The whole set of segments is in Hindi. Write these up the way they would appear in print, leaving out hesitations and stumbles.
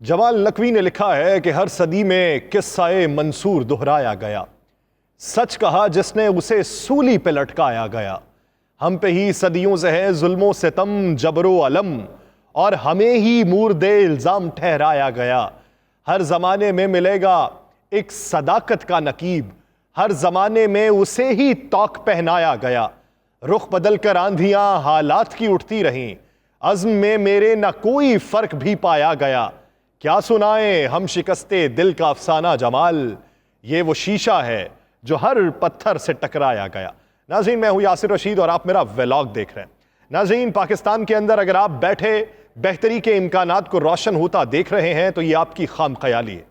जमाल नकवी ने लिखा है कि हर सदी में किस्सा-ए मंसूर दोहराया गया। सच कहा जिसने उसे सूली पे लटकाया गया। हम पे ही सदियों से है जुल्मो सितम जबरो अलम और हमें ही मूर्दे इल्जाम ठहराया गया। हर जमाने में मिलेगा एक सदाकत का नकीब, हर जमाने में उसे ही तौक पहनाया गया। रुख बदल कर आंधियां हालात की उठती रहीं, अज़्म में मेरे न कोई फर्क भी पाया गया। क्या सुनाएं हम शिकस्ते दिल का अफसाना जमाल, ये वो शीशा है जो हर पत्थर से टकराया गया। नाज़रीन, मैं हूं यासिर रशीद और आप मेरा व्लॉग देख रहे हैं। नाज़रीन, पाकिस्तान के अंदर अगर आप बैठे बेहतरी के इम्कानात को रोशन होता देख रहे हैं तो ये आपकी खाम ख्याली है।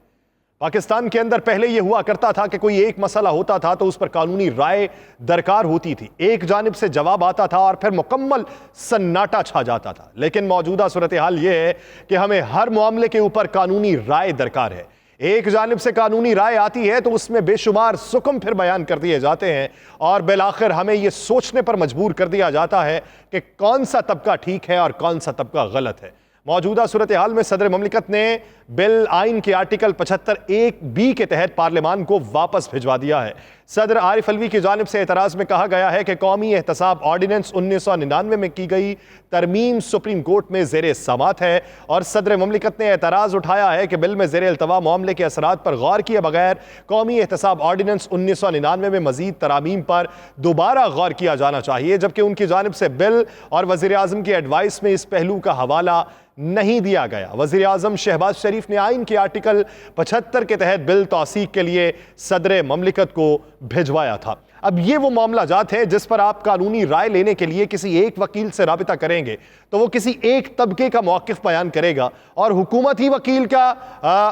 पाकिस्तान के अंदर पहले यह हुआ करता था कि कोई एक मसला होता था तो उस पर कानूनी राय दरकार होती थी, एक जानिब से जवाब आता था और फिर मुकम्मल सन्नाटा छा जाता था। लेकिन मौजूदा सूरत हाल यह है कि हमें हर मामले के ऊपर कानूनी राय दरकार है। एक जानिब से कानूनी राय आती है तो उसमें बेशुमार सुकम फिर बयान कर दिए जाते हैं और बिलाखिर हमें यह सोचने पर मजबूर कर दिया जाता है कि कौन सा तबका ठीक है और कौन सा तबका गलत है। मौजूदा सूरत हाल में सदर ममलिकत ने बिल आइन के आर्टिकल 75(1)(b) के तहत पार्लियामान को वापस भिजवा दिया है। सदर आरिफ अलवी की जानिब से एतराज में कहा गया है कि कौमी एहतसाब ऑर्डिनेंस 1999 में की गई तरमीम सुप्रीम कोर्ट में ज़ेरे समात है और सदर ममलिकत ने एतराज़ उठाया है कि बिल में ज़ेरे अल्तवा मामले के असरात पर गौर किए बगैर कौमी एहतसाब ऑर्डिनेंस 1999 में मजीद तरामीम पर दोबारा गौर किया जाना चाहिए, जबकि उनकी जानिब से बिल और वज़ीर आज़म की एडवाइस में इस पहलू का हवाला नहीं दिया गया। वज़ीर आज़म शहबाज शरीफ ने आइन के आर्टिकल 75 के तहत बिल तौसीक के लिए सदर ममलिकत को भिजवाया था। अब ये वो मामला जात है जिस पर आप कानूनी राय लेने के लिए किसी एक वकील से राबिता करेंगे तो वो किसी एक तबके का मौक़िफ़ बयान करेगा और हुकूमती वकील का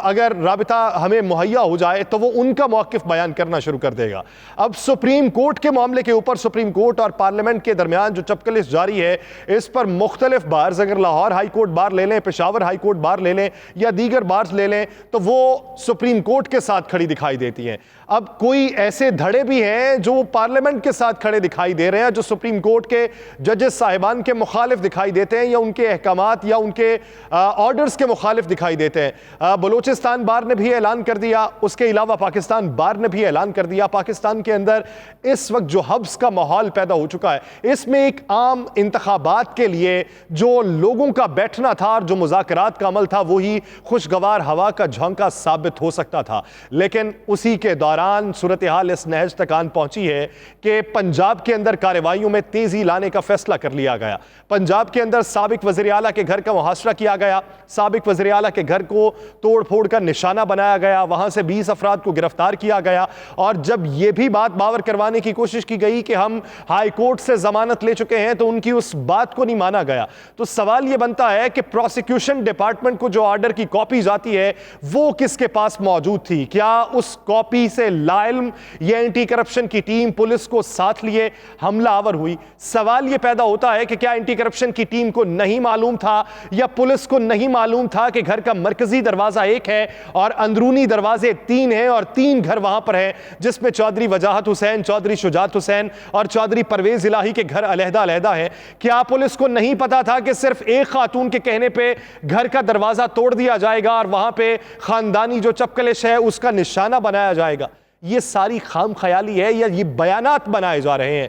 अगर राबिता हमें मुहैया हो जाए तो वो उनका मौक़िफ़ बयान करना शुरू कर देगा। अब सुप्रीम कोर्ट के मामले के ऊपर सुप्रीम कोर्ट और पार्लियामेंट के दरमियान जो चपकलिश जारी है, इस पर मुख्तलिफ बार्स, अगर लाहौर हाई कोर्ट बार ले लें, पेशावर हाई कोर्ट बार ले लें या दीगर बार्स ले लें, तो वो सुप्रीम कोर्ट के साथ खड़ी दिखाई देती हैं। अब कोई ऐसे धड़े भी हैं जो पार्लियामेंट के साथ खड़े दिखाई दे रहे हैं, जो सुप्रीम कोर्ट के जजेस साहिबान के मुखालिफ दिखाई देते हैं या उनके अहकामात या उनके ऑर्डर्स के मुखालिफ दिखाई देते हैं। बलूचिस्तान बार ने भी ऐलान कर दिया, उसके अलावा पाकिस्तान बार ने भी ऐलान कर दिया। पाकिस्तान के अंदर इस वक्त जो हब्स का माहौल पैदा हो चुका है, इसमें एक आम इंतखाबात के लिए जो लोगों का बैठना था और जो मुज़ाकरात का अमल था वही खुशगवार हवा का झोंका साबित हो सकता था। लेकिन उसी के दौरान सूरत हाल इस नहज तक आन पहुंची है कि पंजाब के अंदर कार्रवाइयों में तेजी लाने का फैसला कर लिया गया। पंजाब के अंदर साबिक वज़ीर आला के घर का मुहासरा किया गया, साबिक वज़ीर आला के घर को तोड़ फोड़ का निशाना बनाया गया, वहां से 20 अफराद को गिरफ्तार किया गया। और जब यह भी बात बावर करवाने की कोशिश की गई कि हम हाई कोर्ट से जमानत ले चुके हैं तो उनकी उस बात को नहीं माना गया। तो सवाल यह बनता है कि प्रोसिक्यूशन डिपार्टमेंट को जो ऑर्डर की कॉपी जाती है वो किसके पास मौजूद थी? क्या उस कॉपी से लाइल्म या एंटी करप्शन की टीम पुलिस को साथ लिए हमला आवर हुई? सवाल यह पैदा होता है कि क्या एंटी करप्शन की टीम को नहीं मालूम था या पुलिस को नहीं मालूम था कि घर का मरकजी दरवाजा एक है और अंदरूनी दरवाजे 3 हैं और 3 घर वहां पर हैं, जिसमें चौधरी वजाहत हुसैन, चौधरी शुजात हुसैन और चौधरी परवेज इलाही के घर अलहदा-अलहदा हैं? क्या पुलिस को नहीं पता था कि सिर्फ एक खातून के कहने पे घर का दरवाजा तोड़ दिया जाएगा और वहां पे खानदानी जो चपकलिश है उसका निशाना बनाया जाएगा? ये सारी खाम ख्याली है या ये बयानात बनाए जा रहे हैं?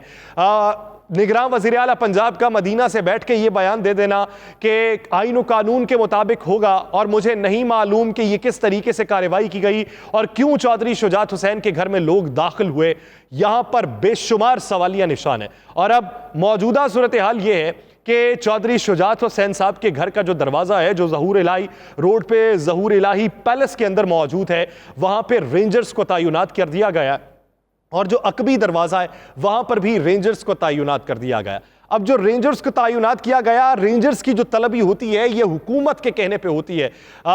निगरान वज़ीर आला पंजाब का मदीना से बैठ के ये बयान दे देना कि आईन व कानून के मुताबिक होगा और मुझे नहीं मालूम कि ये किस तरीके से कार्रवाई की गई और क्यों चौधरी शुजात हुसैन के घर में लोग दाखिल हुए, यहां पर बेशुमार सवालिया निशान है। और अब मौजूदा सूरत हाल ये है कि चौधरी शुजात हुसैन साहब के घर का जो दरवाज़ा है, जो ज़हूर इलाही रोड पे ज़हूर इलाही पैलेस के अंदर मौजूद है, वहां पे रेंजर्स को तैनात कर दिया गया और जो अकबी दरवाज़ा है वहां पर भी रेंजर्स को तैनात कर दिया गया। अब जो रेंजर्स को तैनात किया गया, रेंजर्स की जो तलबी होती है ये हुकूमत के कहने पे होती है।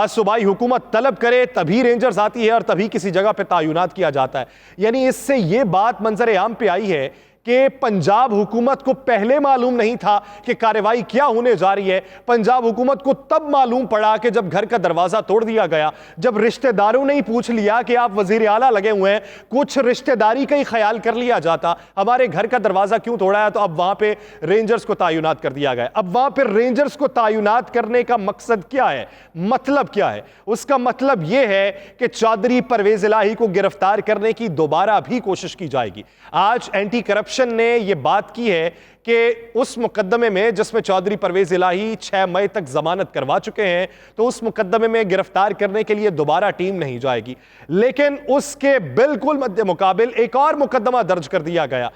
सूबाई हुकूमत तलब करे तभी रेंजर्स आती है और तभी किसी जगह पे तैनात किया जाता है। यानी इससे ये बात मंजर आम पे आई है कि पंजाब हुकूमत को पहले मालूम नहीं था कि कार्रवाई क्या होने जा रही है। पंजाब हुकूमत को तब मालूम पड़ा कि जब घर का दरवाजा तोड़ दिया गया, जब रिश्तेदारों ने ही पूछ लिया कि आप वजीर आला लगे हुए हैं, कुछ रिश्तेदारी का ही ख्याल कर लिया जाता, हमारे घर का दरवाजा क्यों तोड़ा है, तो अब वहां पे रेंजर्स को तायुनात कर दिया गया। अब वहां पे रेंजर्स को तायुनात करने का मकसद क्या है, मतलब क्या है? उसका मतलब यह है कि चौधरी परवेज इलाही को गिरफ्तार करने की दोबारा भी कोशिश की जाएगी। आज एंटी करप्शन ने यह बात की है कि उस मुकदमे में जिसमें चौधरी परवेज इलाही 6 मई तक जमानत करवा चुके हैं, तो उस मुकदमे में गिरफ्तार करने के लिए दोबारा टीम नहीं जाएगी। लेकिन उसके बिल्कुल मध्य मुकाबिल एक और मुकदमा दर्ज कर दिया गया।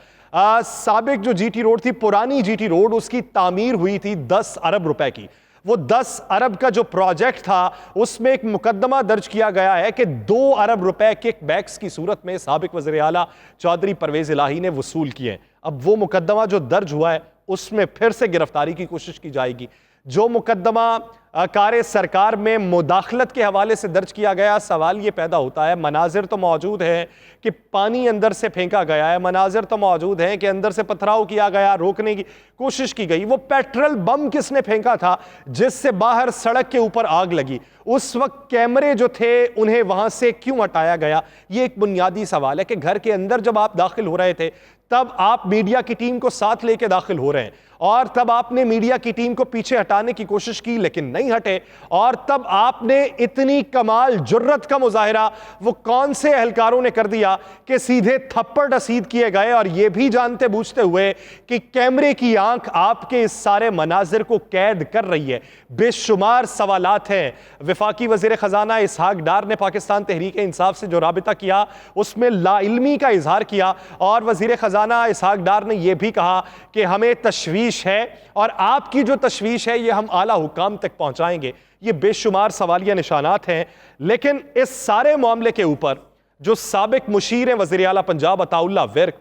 साबिक जो जीटी रोड थी, पुरानी जीटी रोड, उसकी तामीर हुई थी 10 अरब रुपए की। वो 10 अरब का जो प्रोजेक्ट था, उसमें एक मुकदमा दर्ज किया गया है कि 2 अरब रुपए किकबैक्स की सूरत में साबिक वज़ीर आला चौधरी परवेज इलाही ने वसूल किए। अब वो मुकदमा जो दर्ज हुआ है, उसमें फिर से गिरफ्तारी की कोशिश की जाएगी। जो मुकदमा कार्य सरकार में मुदाखलत के हवाले से दर्ज किया गया, सवाल ये पैदा होता है, मनाजिर तो मौजूद है कि पानी अंदर से फेंका गया है, मनाजिर तो मौजूद है कि अंदर से पथराव किया गया, रोकने की कोशिश की गई। वो पेट्रोल बम किसने फेंका था जिससे बाहर सड़क के ऊपर आग लगी? उस वक्त कैमरे जो थे उन्हें वहां से क्यों हटाया गया? ये एक बुनियादी सवाल है कि घर के अंदर जब आप दाखिल हो रहे थे, तब आप मीडिया की टीम को साथ लेके दाखिल हो रहे हैं, और तब आपने मीडिया की टीम को पीछे हटाने की कोशिश की लेकिन नहीं हटे, और तब आपने इतनी कमाल जुर्रत का मुजाहिरा वो कौन से एहलकारों ने कर दिया कि सीधे थप्पड़ रसीद किए गए, और यह भी जानते बूझते हुए कि कैमरे की आंख आपके इस सारे मनाजिर को कैद कर रही है। बेशुमार सवालात हैं। वफाकी वजीर खजाना इसहाक डार ने पाकिस्तान तहरीक इंसाफ से जो राबिता किया, उसमें लाइल्मी का इजहार किया, और वजीर खजाना इसहाक डार ने यह भी कहा कि हमें तशवीश है, और आपकी जो तशवीश है यह हम आला हुकाम तक पहुंचाएंगे। ये बेशुमार सवालिया निशानात हैं। लेकिन इस सारे मामले के ऊपर जो साबिक मुशीर हैं वज़ीर आला पंजाब अताउल्लाह विर्क,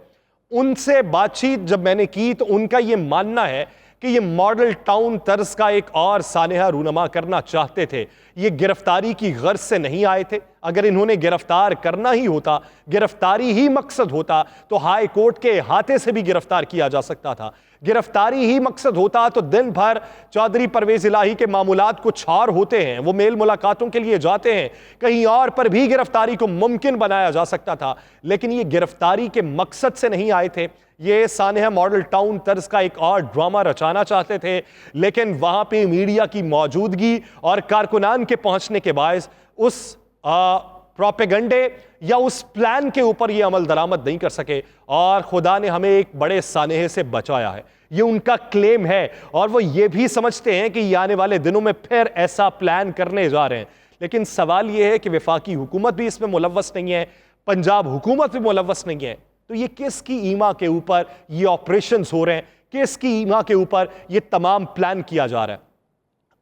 उनसे बातचीत जब मैंने की तो उनका यह मानना है कि ये मॉडल टाउन तर्ज का एक और सानेहा रूनमा करना चाहते थे। ये गिरफ्तारी की गर्ज से नहीं आए थे। अगर इन्होंने गिरफ्तार करना ही होता, गिरफ्तारी ही मकसद होता, तो हाई कोर्ट के अहाते से भी गिरफ्तार किया जा सकता था। गिरफ्तारी ही मकसद होता तो दिन भर चौधरी परवेज इलाही के मामूलात कुछ और होते हैं, वो मेल मुलाकातों के लिए जाते हैं, कहीं और पर भी गिरफ्तारी को मुमकिन बनाया जा सकता था। लेकिन ये गिरफ्तारी के मकसद से नहीं आए थे। ये सानेहा मॉडल टाउन तर्ज का एक और ड्रामा रचाना चाहते थे, लेकिन वहां पे मीडिया की मौजूदगी और कारकुनान के पहुंचने के बायस उस प्रोपेगंडे या उस प्लान के ऊपर ये अमल दरामद नहीं कर सके, और खुदा ने हमें एक बड़े सानेहे से बचाया है। ये उनका क्लेम है, और वो ये भी समझते हैं कि ये आने वाले दिनों में फिर ऐसा प्लान करने जा रहे हैं। लेकिन सवाल ये है कि वफाकी हुकूमत भी इसमें मुलव्वस नहीं है, पंजाब हुकूमत भी मुलव्वस नहीं है, तो ये किसकी ईमा के ऊपर ये ऑपरेशंस हो रहे हैं, किसकी ईमा के ऊपर ये तमाम प्लान किया जा रहा है?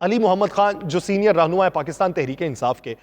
अली मोहम्मद खान जो सीनियर रहनुमा है पाकिस्तान तहरीक इंसाफ के,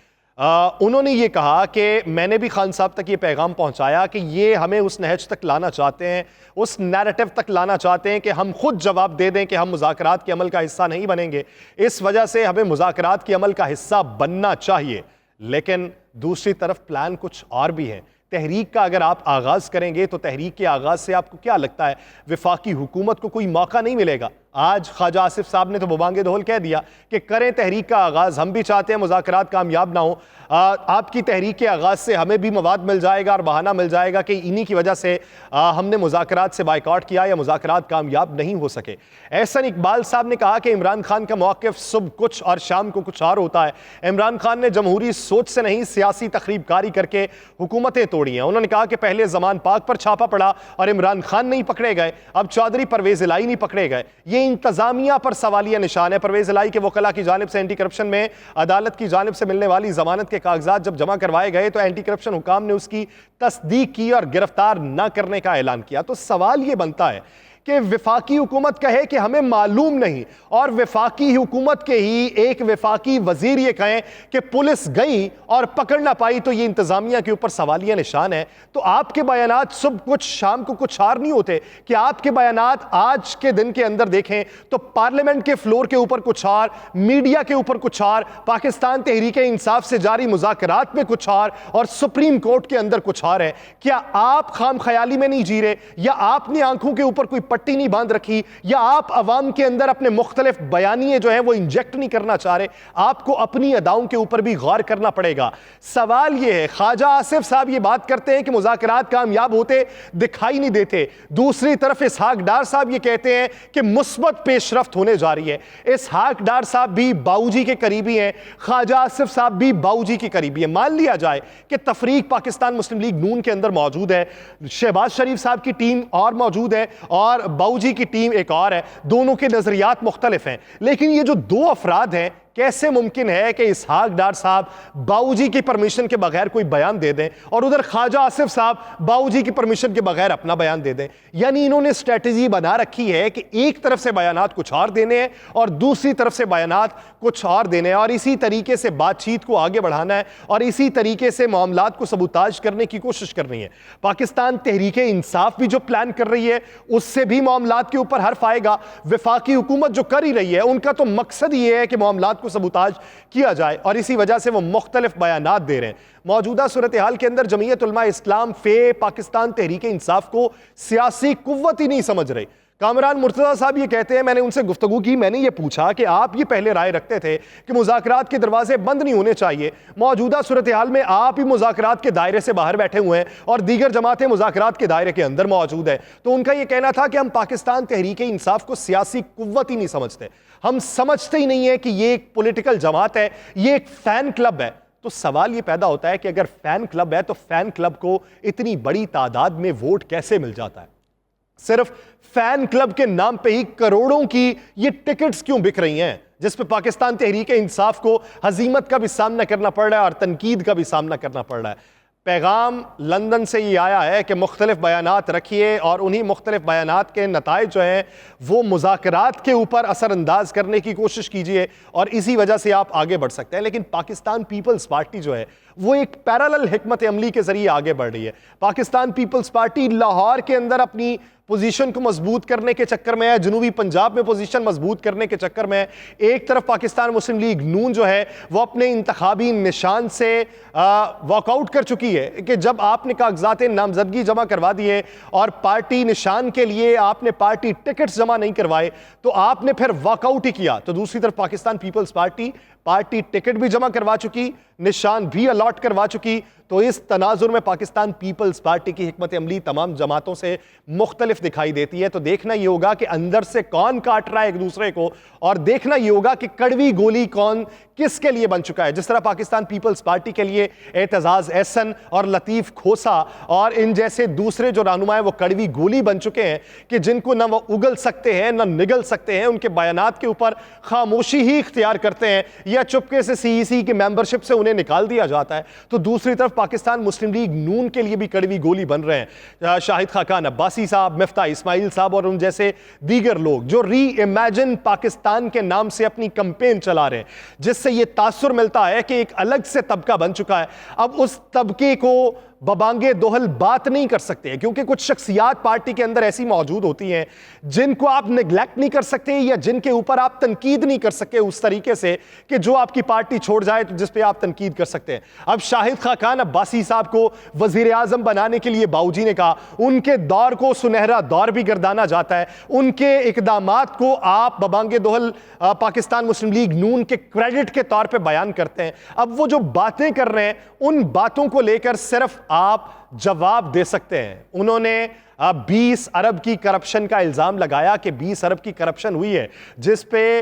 उन्होंने ये कहा कि मैंने भी खान साहब तक ये पैगाम पहुंचाया कि ये हमें उस नहज तक लाना चाहते हैं, उस नैरेटिव तक लाना चाहते हैं कि हम खुद जवाब दे दें कि हम मुज़ाकरात के अमल का हिस्सा नहीं बनेंगे। इस वजह से हमें मुज़ाकरात के अमल का हिस्सा बनना चाहिए। लेकिन दूसरी तरफ प्लान कुछ और भी है। तहरीक का अगर आप आगाज़ करेंगे तो तहरीक के आगाज़ से आपको क्या लगता है वफाकी हुकूमत को कोई मौका नहीं मिलेगा? आज ख्वाजा आसिफ साहब ने तो बबांगे दोहल कह दिया कि करें तहरीक का आगाज़, हम भी चाहते हैं मुज़ाकरात कामयाब ना हो, आपकी तहरीक के आगाज़ से हमें भी मवाद मिल जाएगा और बहाना मिल जाएगा कि इन्हीं की वजह से हमने मुज़ाकरात से बाइकआउट किया या मुज़ाकरात कामयाब नहीं हो सके। एहसन इकबाल साहब ने कहा कि इमरान खान का मौक़िफ़ सुबह कुछ और शाम को कुछ और होता है। इमरान खान ने जमहूरी सोच से नहीं सियासी तखरीबकारी करके हुकूमतें तोड़ी हैं। उन्होंने कहा कि पहले ज़मान पाक पर छापा पड़ा और इमरान खान नहीं पकड़े गए, अब चौधरी परवेज इलाही नहीं पकड़े गए। ये इंतजामिया पर सवालिया निशान है। परवेज इलाही के वकला की जानिब से एंटी करप्शन में अदालत की जानिब से मिलने वाली जमानत के कागजात जब जमा करवाए गए तो एंटी करप्शन हुकाम ने उसकी तस्दीक की और गिरफ्तार न करने का ऐलान किया। तो सवाल यह बनता है कि वफाकी हुकूमत कहे कि हमें मालूम नहीं, और वफाकी हुकूमत के ही एक वफाकी वजीर ये कहें कि पुलिस गई और पकड़ ना पाई, तो ये इंतजामिया के ऊपर सवालिया निशान है। तो आपके बयानात सुबह कुछ शाम को कुछ और नहीं होते कि आपके बयानात आज के दिन के अंदर देखें तो पार्लियामेंट के फ्लोर के ऊपर कुछ और, मीडिया के ऊपर कुछ और, पाकिस्तान तहरीक इंसाफ से जारी मुज़ाकरात में कुछ और सुप्रीम कोर्ट के अंदर कुछ और है। क्या आप खाम ख्याली में नहीं जी रहे, या आपने आंखों के ऊपर कोई पट्टी नहीं बांध रखी, या आप अवाम के अंदर अपने मुख्तलिफ बयानिए जो है वो इंजेक्ट नहीं करना चाह रहे? आपको अपनी अदाओं के ऊपर भी गौर करना पड़ेगा। सवाल यह है, ख्वाजा आसिफ साहब ये बात करते हैं कि मुज़ाकरात कामयाब होते दिखाई नहीं देते, दूसरी तरफ इसहाक डार साहब ये कहते हैं कि मुस्बत पेशरफ्त होने जा रही है। इसहाक डार साहब भी बाऊजी के करीबी हैं, ख्वाजा आसिफ साहब भी बाऊजी के करीबी है। मान लिया जाए कि तफरीक पाकिस्तान मुस्लिम लीग नून के अंदर मौजूद है, शहबाज शरीफ साहब की टीम और मौजूद है और बाऊजी की टीम एक और है, दोनों के नजरियात मुख्तलिफ हैं, लेकिन ये जो दो अफराद हैं, कैसे मुमकिन है कि इसहाक डार साहब बाऊजी की परमिशन के बगैर कोई बयान दे दें और उधर ख्वाजा आसिफ साहब बाऊजी की परमिशन के बगैर अपना बयान दे दें? यानी इन्होंने स्ट्रेटजी बना रखी है कि एक तरफ से बयानात कुछ और देने हैं और दूसरी तरफ से बयानात कुछ और देने हैं, और इसी तरीके से बातचीत को आगे बढ़ाना है और इसी तरीके से मामलात को सबूताज करने की कोशिश करनी है। पाकिस्तान तहरीक इंसाफ भी जो प्लान कर रही है उससे भी मामलात के ऊपर हर्फ आएगा। वफाकी हुकूमत जो कर ही रही है उनका तो मकसद ये है कि मामलात को सबूताज किया जाए, और इसी वजह से वो मुख्तलिफ बयानात दे रहे हैं। मौजूदा सूरत हाल के अंदर जमीयत उलमा इस्लाम फे पाकिस्तान तहरीक इंसाफ को सियासी कुव्वत ही नहीं समझ रही। कामरान मुर्तज़ा साहब ये कहते हैं, मैंने उनसे गुफ्तगू की, मैंने ये पूछा कि आप ये पहले राय रखते थे कि मुज़ाकरात के दरवाजे बंद नहीं होने चाहिए, मौजूदा सूरत हाल में आप ही मुज़ाकरात के दायरे से बाहर बैठे हुए हैं और दीगर जमातें मुज़ाकरात के दायरे के अंदर मौजूद है। तो उनका ये कहना था कि हम पाकिस्तान तहरीक इंसाफ को सियासी कुव्वत ही नहीं समझते, हम समझते ही नहीं है कि ये एक पॉलिटिकल जमात है, ये एक फैन क्लब है। तो सवाल ये पैदा होता है कि अगर फैन क्लब है तो फैन क्लब को इतनी बड़ी तादाद में वोट कैसे मिल जाता है? सिर्फ फैन क्लब के नाम पे ही करोड़ों की ये टिकट्स क्यों बिक रही हैं, जिस पे पाकिस्तान तहरीक इंसाफ को हजीमत का भी सामना करना पड़ रहा है और तनकीद का भी सामना करना पड़ रहा है? पैगाम लंदन से ये आया है कि मुख्तलिफ बयानात रखिए और उन्हीं मुख्तलिफ बयानात के नताइज जो हैं वो मुज़ाकरात के ऊपर असरअंदाज करने की कोशिश कीजिए और इसी वजह से आप आगे बढ़ सकते हैं। लेकिन पाकिस्तान पीपल्स पार्टी जो है वो एक पैरेलल हिकमत अमली के जरिए आगे बढ़ रही है। पाकिस्तान पीपल्स पार्टी लाहौर के अंदर अपनी पोजीशन को मजबूत करने के चक्कर में है, जनूबी पंजाब में पोजीशन मजबूत करने के चक्कर में है। एक तरफ पाकिस्तान मुस्लिम लीग नून जो है वो अपने इंतखाबी निशान से वॉकआउट कर चुकी है कि जब आपने कागजात नामजदगी जमा करवा दिए और पार्टी निशान के लिए आपने पार्टी टिकट्स जमा नहीं करवाए तो आपने फिर वॉकआउट ही किया। तो दूसरी तरफ पाकिस्तान पीपल्स पार्टी टिकट भी जमा करवा चुकी, निशान भी अलॉट करवा चुकी। तो इस तनाजुर में पाकिस्तान पीपल्स पार्टी की हिकमत अमली तमाम जमातों से मुख्तलिफ दिखाई देती है। तो देखना यह होगा कि अंदर से कौन काट रहा है एक दूसरे को, और देखना यह होगा कि कड़वी गोली कौन किसके लिए बन चुका है। जिस तरह पाकिस्तान पीपल्स पार्टी के लिए एतजाज एहसन और लतीफ खोसा और इन जैसे दूसरे जो रहनुमा हैं वो कड़वी गोली बन चुके हैं कि जिनको ना वो उगल सकते हैं ना निगल सकते हैं, उनके बयानात के ऊपर खामोशी ही इख्तियार करते हैं या चुपके से सीईसी की मेंबरशिप से उन्हें निकाल दिया जाता है। तो दूसरी तरफ पाकिस्तान मुस्लिम लीग नून के लिए भी कड़वी गोली बन रहे हैं शाहिद खाकान अब्बासी साहब, मिफ्ता इस्माइल साहब और उन जैसे दीगर लोग जो री इमेजिन पाकिस्तान के नाम से अपनी कैंपेन चला रहे हैं, जिससे ये तासुर मिलता है कि एक अलग से तबका बन चुका है। अब उस तबके को बबांगे दोहल बात नहीं कर सकते क्योंकि कुछ शख्सियात पार्टी के अंदर ऐसी मौजूद होती हैं जिनको आप नेग्लेक्ट नहीं कर सकते या जिनके ऊपर आप तनकीद नहीं कर सकते उस तरीके से कि जो आपकी पार्टी छोड़ जाए तो जिस पे आप तनकीद कर सकते हैं। अब शाहिद खाकान अब्बासी साहब को वजीर आजम बनाने के लिए बाऊजी ने कहा, उनके दौर को सुनहरा दौर भी गर्दाना जाता है, उनके इकदामात को आप बबांगे दोहल पाकिस्तान मुस्लिम लीग नून के क्रेडिट के तौर पर बयान करते हैं। अब वो जो बातें कर रहे हैं उन बातों को लेकर सिर्फ आप जवाब दे सकते हैं। उन्होंने 20 अरब की करप्शन का इल्जाम लगाया कि 20 अरब की करप्शन हुई है, जिस पे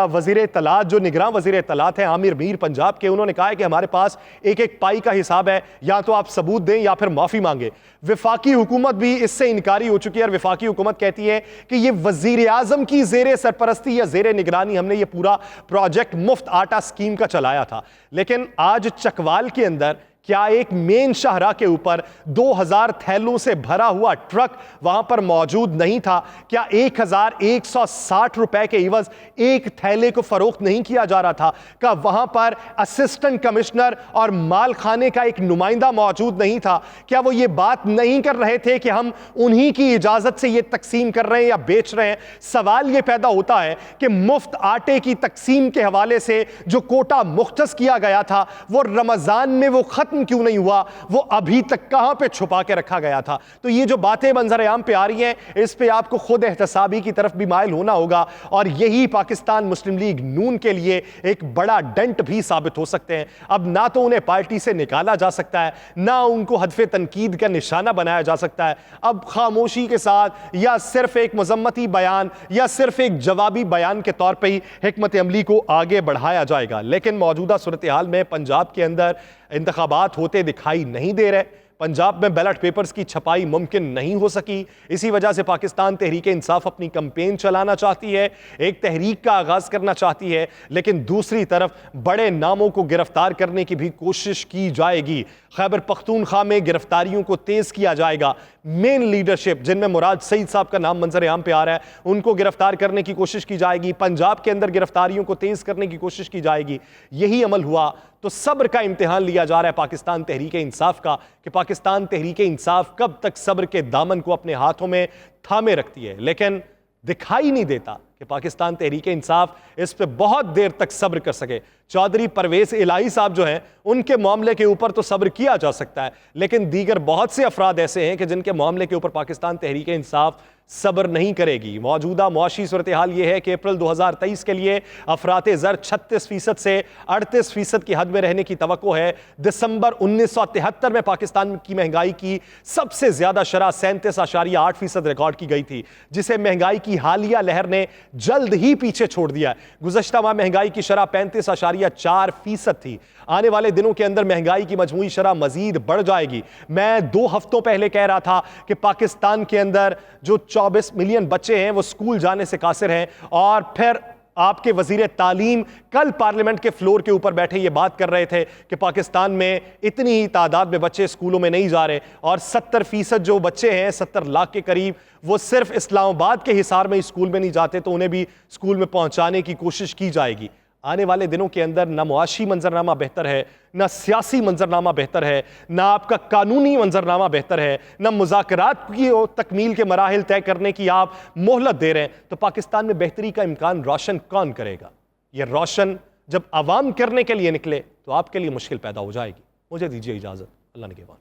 वजीर इत्तलात जो निगरान वजीर इत्तलात हैं आमिर मीर पंजाब के, उन्होंने कहा है कि हमारे पास एक एक पाई का हिसाब है, या तो आप सबूत दें या फिर माफी मांगे। वफाकी हुकूमत भी इससे इनकारी हो चुकी है और वफाकी हुकूमत कहती है कि ये वजीर आजम की जेरे सरपरस्ती या जेरे निगरानी हमने ये पूरा प्रोजेक्ट मुफ्त आटा स्कीम का चलाया था। लेकिन आज चकवाल के अंदर क्या एक मेन शाहराह के ऊपर 2000 थैलों से भरा हुआ ट्रक वहां पर मौजूद नहीं था? क्या 1160 रुपए के इवज एक थैले को फरोख्त नहीं किया जा रहा था? क्या वहां पर असिस्टेंट कमिश्नर और माल खाने का एक नुमाइंदा मौजूद नहीं था? क्या वो ये बात नहीं कर रहे थे कि हम उन्हीं की इजाजत से ये तकसीम कर रहे हैं या बेच रहे हैं? सवाल ये पैदा होता है कि मुफ्त आटे की तकसीम के हवाले से जो कोटा मुख्तस किया गया था वो रमजान में वो खत्म क्यों नहीं हुआ? वो अभी तक कहां पे छुपा के रखा गया था? तो ये जो बातें मंजर-ए-आम पे आ रही हैं, इस पे आपको खुद एहतसाबी की तरफ भी माइल होना होगा और यही पाकिस्तान मुस्लिम लीग नून के लिए एक बड़ा डेंट भी साबित हो सकते हैं। अब ना तो उन्हें पार्टी से निकाला जा सकता है, ना उनको हदफे तनकीद का निशाना बनाया जा सकता है। अब खामोशी के साथ या सिर्फ एक मजम्मती बयान या सिर्फ एक जवाबी बयान के तौर पर ही हिकमत अमली को आगे बढ़ाया जाएगा। लेकिन मौजूदा सूरत हाल में पंजाब के अंदर इंतखाबात होते दिखाई नहीं दे रहे। पंजाब में बैलेट पेपर्स की छपाई मुमकिन नहीं हो सकी। इसी वजह से पाकिस्तान तहरीक इंसाफ अपनी कैंपेन चलाना चाहती है, एक तहरीक का आगाज करना चाहती है, लेकिन दूसरी तरफ बड़े नामों को गिरफ्तार करने की भी कोशिश की जाएगी। खैबर पख्तूनख्वा में गिरफ्तारियों को तेज किया जाएगा। मेन लीडरशिप जिनमें मुराद सईद साहब का नाम मंजर आम पे आ रहा है, उनको गिरफ्तार करने की कोशिश की जाएगी। पंजाब के अंदर गिरफ्तारियों को तेज करने की कोशिश की जाएगी। यही अमल हुआ तो सब्र का इम्तिहान लिया जा रहा है पाकिस्तान तहरीक इंसाफ का कि पाकिस्तान तहरीक इंसाफ कब तक सब्र के दामन को अपने हाथों में थामे रखती है। लेकिन दिखाई नहीं देता कि पाकिस्तान तहरीक इंसाफ इस पे बहुत देर तक सब्र कर सके। चौधरी परवेज इलाही साहब जो हैं, उनके मामले के ऊपर तो सब्र किया जा सकता है, लेकिन दीगर बहुत से अफराद ऐसे हैं कि जिनके मामले के ऊपर पाकिस्तान तहरीक इंसाफ सब्र नहीं करेगी। मौजूदा मुआशी सूरत हाल यह है कि अप्रैल 2023 के लिए अफरात ज़र 36% से 38% की हद में रहने की तवक्को है। दिसंबर 1973 में पाकिस्तान की महंगाई की सबसे ज्यादा शरह 37.8% रिकॉर्ड की गई थी, जिसे महंगाई की हालिया लहर ने जल्द ही पीछे छोड़ दिया। गुज़श्ता माह महंगाई की शरह 35.4% थी। आने वाले दिनों के अंदर महंगाई की मजमूई शरह मजीद बढ़ जाएगी। मैं 2 हफ्तों पहले कह रहा था कि पाकिस्तान के अंदर जो 24 मिलियन बच्चे हैं वो स्कूल जाने से कासिर हैं, और फिर आपके वजीर तालीम कल पार्लियामेंट के फ्लोर के ऊपर बैठे ये बात कर रहे थे कि पाकिस्तान में इतनी ही तादाद में बच्चे स्कूलों में नहीं जा रहे, और 70% जो बच्चे हैं, 70 लाख के करीब, वो सिर्फ इस्लामाबाद के हिसार में स्कूल में नहीं जाते, तो उन्हें भी स्कूल में पहुंचाने की कोशिश की जाएगी। आने वाले दिनों के अंदर न मुआशी मंजरनामा बेहतर है, न सियासी मंजरनामा बेहतर है, न आपका कानूनी मंजरनामा बेहतर है, न मुज़ाकरात की तकमील के मराहिल तय करने की आप मोहलत दे रहे हैं। तो पाकिस्तान में बेहतरी का इम्कान रोशन कौन करेगा? ये रोशन जब आवाम करने के लिए निकले तो आपके लिए मुश्किल पैदा हो जाएगी। मुझे दीजिए इजाज़त। अल्लाह ने के बाद।